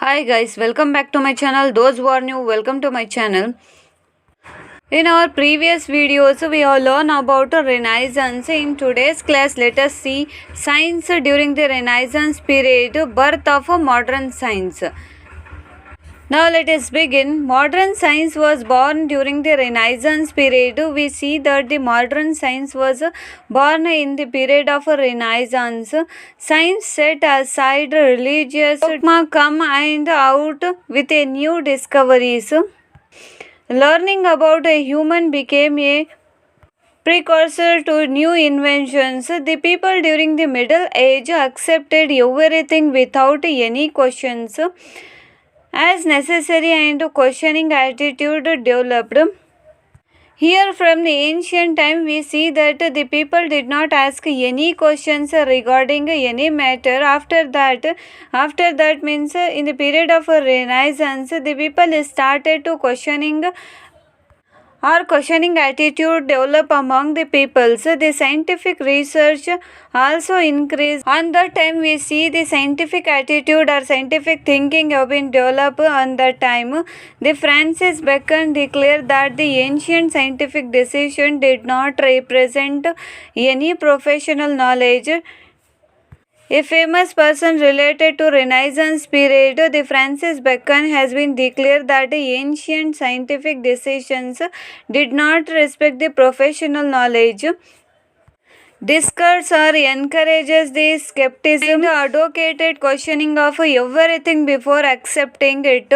Hi guys, welcome back to my channel. Those who are new, welcome to my channel. In our previous videos, we have learned about Renaissance. In today's class, let us see science during the Renaissance period, birth of modern science. Now let us begin. Modern science was born during the Renaissance period. We see that the modern science was born in the period of Renaissance. Science set aside religious dogma, come and out with a new discoveries. Learning about a human became a precursor to new inventions. The people during the Middle Age accepted everything without any questions as necessary, and questioning attitude developed. Here from the ancient time we see that the people did not ask any questions regarding any matter. After that means in the period of Renaissance, the people started to questioning attitude develop among the peoples. The scientific research also increased. On that time we see the scientific attitude or scientific thinking have been developed on that time. The Francis Bacon declared that the ancient scientific decision did not represent any professional knowledge. A famous person related to Renaissance period, the Francis Bacon, has been declared that the ancient scientific decisions did not respect the professional knowledge. Discards or encourages the skepticism and advocated questioning of everything before accepting it.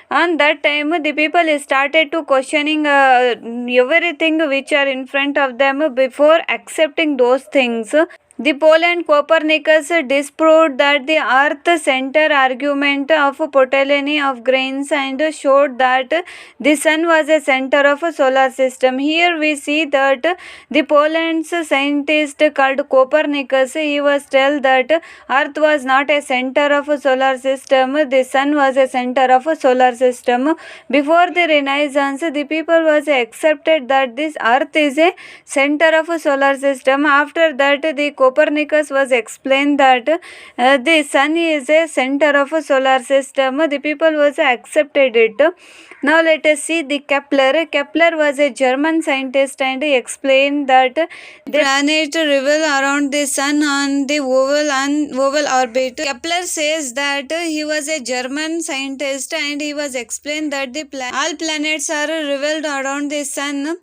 On that time, the people started to questioning everything which are in front of them before accepting those things. The Poland Copernicus disproved that the Earth center argument of Ptolemy of grains and showed that the Sun was a center of a solar system. Here we see that the Poland's scientist called Copernicus, he was told that Earth was not a center of a solar system, the Sun was a center of a solar system. Before the Renaissance, the people was accepted that this Earth is a center of a solar system. After that, the Copernicus was explained that the Sun is a center of a solar system. The people was accepted it. Now let us see the Kepler. Kepler was a German scientist and he explained that the planet revolve around the Sun on the oval orbit. Kepler says that he was a German scientist and he was explained that all planets are revolved around the Sun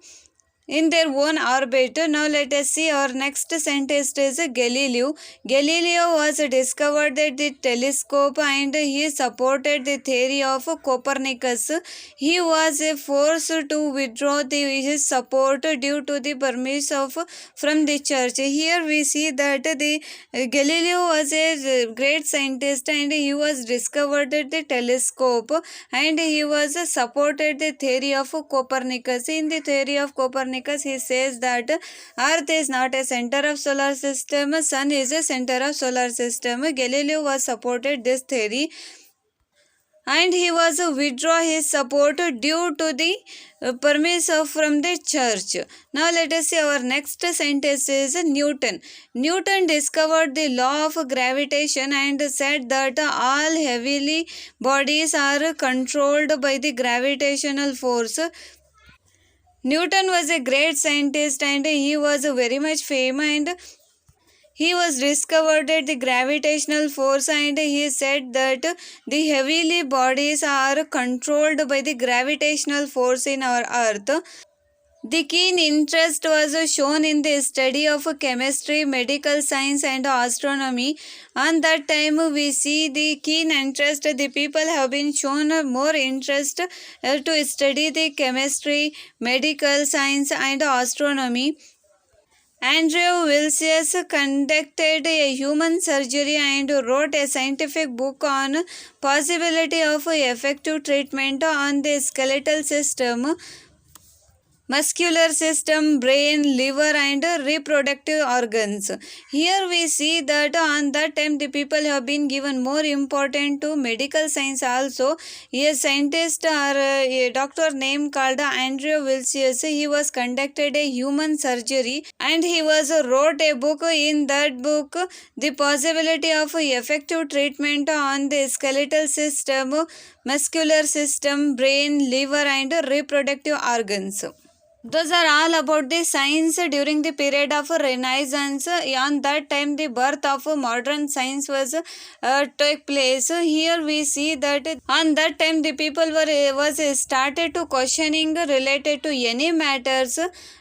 in their own orbit. Now let us see our next scientist is Galileo. Galileo was discovered the telescope and he supported the theory of Copernicus. He was forced to withdraw his support due to the permission from the church. Here we see that the Galileo was a great scientist and he was discovered the telescope and he was supported the theory of Copernicus. In the theory of Copernicus, he says that Earth is not a center of solar system, Sun is a center of solar system. Galileo was supported this theory and he was withdraw his support due to the permission from the church. Now let us see our next scientist is Newton. Newton discovered the law of gravitation and said that all heavenly bodies are controlled by the gravitational force. Newton was a great scientist and he was very much famous and he was discovered the gravitational force and he said that the heavenly bodies are controlled by the gravitational force in our earth. The keen interest was shown in the study of chemistry, medical science and astronomy. On that time we see the keen interest. The people have been shown more interest to study the chemistry, medical science and astronomy. Andrew Wilsius conducted a human surgery and wrote a scientific book on possibility of effective treatment on the skeletal system. muscular system, brain, liver and reproductive organs. Here we see that on that time the people have been given more important to medical science also. A scientist or a doctor named called Andrew Wilsius, he was conducted a human surgery and he was wrote a book. In that book the possibility of effective treatment on the skeletal system, muscular system, brain, liver and reproductive organs. Those are all about the science during the period of Renaissance. On that time, the birth of modern science was took place. Here we see that on that time the people was started to questioning related to any matters.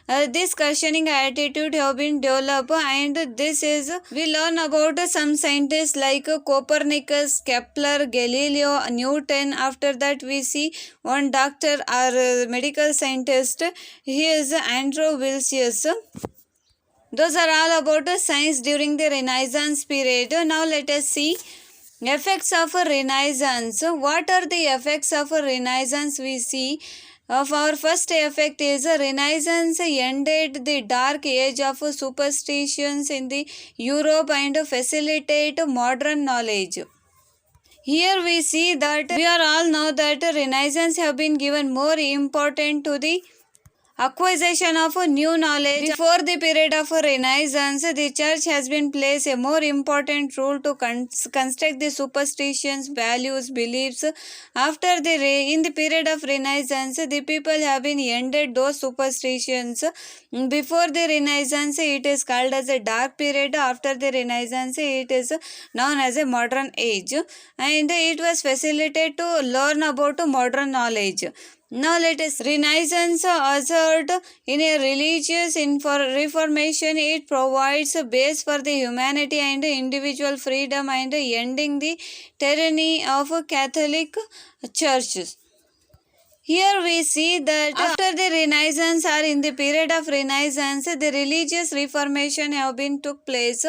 This questioning attitude have been developed, and this is we learn about some scientists like Copernicus, Kepler, Galileo, Newton. After that, we see one doctor or medical scientist. He is Andrew Wilsius. Those are all about science during the Renaissance period. Now let us see effects of a Renaissance. What are the effects of a Renaissance? We see of our first effect is a Renaissance ended the dark age of superstitions in the Europe and facilitate modern knowledge. Here we see that we are all know that Renaissance have been given more important to the acquisition of new knowledge. Before the period of Renaissance, the church has been placed a more important role to construct the superstitions, values, beliefs. After in the period of Renaissance, the people have been ended those superstitions. Before the Renaissance, it is called as a dark period. After the Renaissance, it is known as a modern age, and it was facilitated to learn about modern knowledge. Now let us Renaissance assert in a religious reformation. It provides a base for the humanity and individual freedom and ending the tyranny of Catholic churches. Here we see that after the Renaissance or in the period of Renaissance, the religious reformation have been took place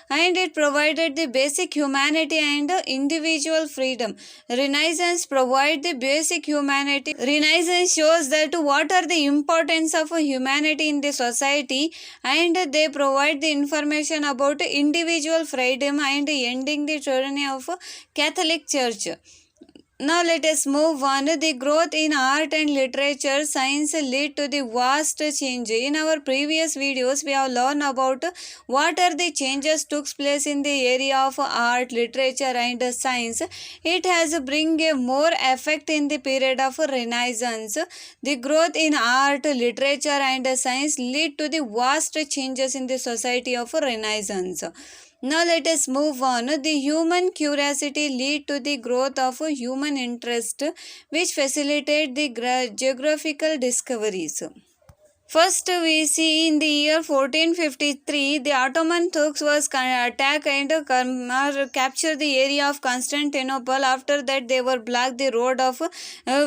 and it provided the basic humanity and individual freedom. Renaissance provide the basic humanity. Renaissance shows that what are the importance of humanity in the society, and they provide the information about individual freedom and ending the tyranny of Catholic Church. Now let us move on. The growth in art and literature science lead to the vast change. In our previous videos, we have learned about what are the changes took place in the area of art, literature and science. It has bring a more effect in the period of Renaissance. The growth in art, literature and science lead to the vast changes in the society of Renaissance. Now let us move on. The human curiosity lead to the growth of human interest, which facilitate the geographical discoveries. First, we see in the year 1453, the Ottoman Turks was attack and captured the area of Constantinople. After that, they were blocked the road of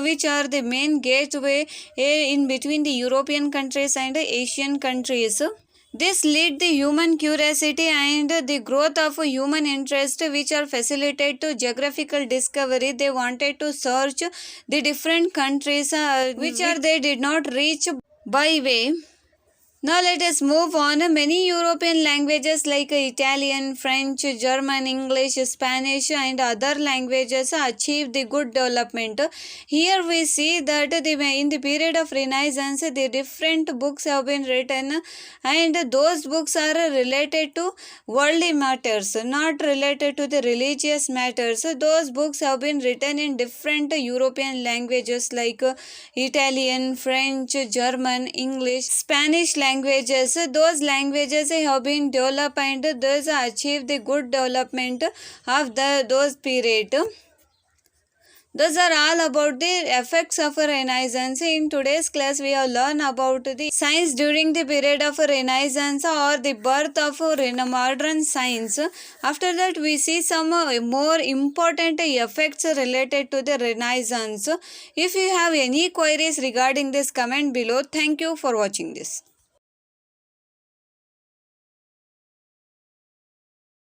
which are the main gateway in between the European countries and Asian countries. This led the human curiosity and the growth of human interest, which are facilitated to geographical discovery. They wanted to search the different countries which are they did not reach by way. Now let us move on. Many European languages like Italian, French, German, English, Spanish and other languages achieved the good development. Here we see that in the period of Renaissance, the different books have been written, and those books are related to worldly matters, not related to the religious matters. Those books have been written in different European languages like Italian, French, German, English, Spanish languages. Those languages have been developed and those achieved the good development of those period. Those are all about the effects of a Renaissance. In today's class, we have learned about the science during the period of a Renaissance or the birth of a modern science. After that, we see some more important effects related to the Renaissance. If you have any queries regarding this, comment below. Thank you for watching this.